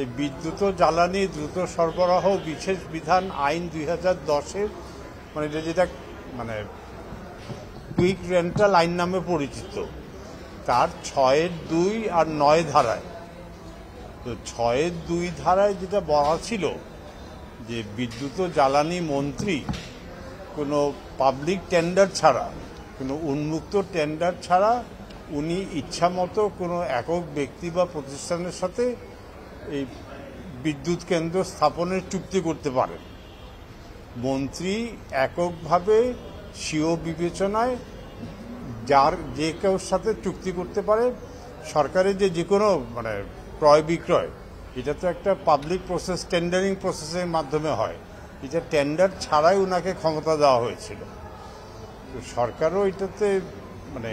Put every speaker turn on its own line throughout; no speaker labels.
এই বিদ্যুৎ ও জ্বালানি দ্রুত সরবরাহ বিশেষ বিধান আইন 2010-এর মানে যেটা মানে কুইক রেন্টাল আইন নামে পরিচিত, তার 6(2) আর 9 ধারায়, তো 6(2) ধারায় যেটা বলা ছিল যে বিদ্যুৎ ও জ্বালানি মন্ত্রী কোনো পাবলিক টেন্ডার ছাড়া, কোনো উন্মুক্ত টেন্ডার ছাড়া উনি ইচ্ছামতো কোনো একক ব্যক্তি বা প্রতিষ্ঠানের সাথে এই বিদ্যুৎ কেন্দ্র স্থাপনের চুক্তি করতে পারেন। মন্ত্রী এককভাবে স্বীয় বিবেচনায় যে কেউ সাথে চুক্তি করতে পারে। সরকারের যে কোনো মানে ক্রয় বিক্রয়, এটা তো একটা পাবলিক প্রসেস, টেন্ডারিং প্রসেসের মাধ্যমে হয়, এটা টেন্ডার ছাড়াই ওনাকে ক্ষমতা দেওয়া হয়েছিল। তো সরকারও এটাতে মানে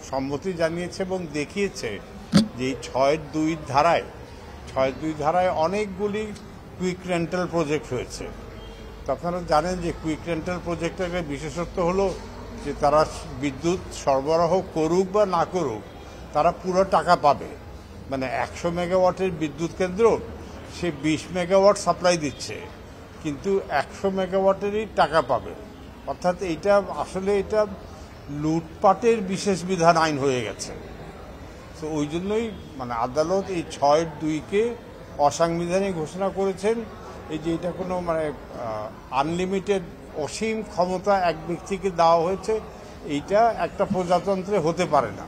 সম্মতি জানিয়েছে এবং দেখিয়েছে যে এই 6(2) ধারায় অনেকগুলি কুইক রেন্টাল প্রজেক্ট হয়েছে। আপনারা জানেন যে কুইক রেন্টাল প্রজেক্টের একটা বিশেষত্ব হলো যে তারা বিদ্যুৎ সরবরাহ করুক বা না করুক, তারা পুরো টাকা পাবে। মানে 100 মেগাওয়াটের বিদ্যুৎ কেন্দ্র সে 20 মেগাওয়াট সাপ্লাই দিচ্ছে, কিন্তু 100 মেগাওয়াটেরই টাকা পাবে। অর্থাৎ এটা আসলে এটা লুটপাটের বিশেষ বিধান আইন হয়ে গেছে। তো ওই জন্যই মানে আদালত এই 6(2)কে অসাংবিধানিক ঘোষণা করেছেন। এই যে এটা কোনো মানে আনলিমিটেড অসীম ক্ষমতা এক ব্যক্তিকে দেওয়া হয়েছে, এইটা একটা প্রজাতন্ত্রে হতে পারে না।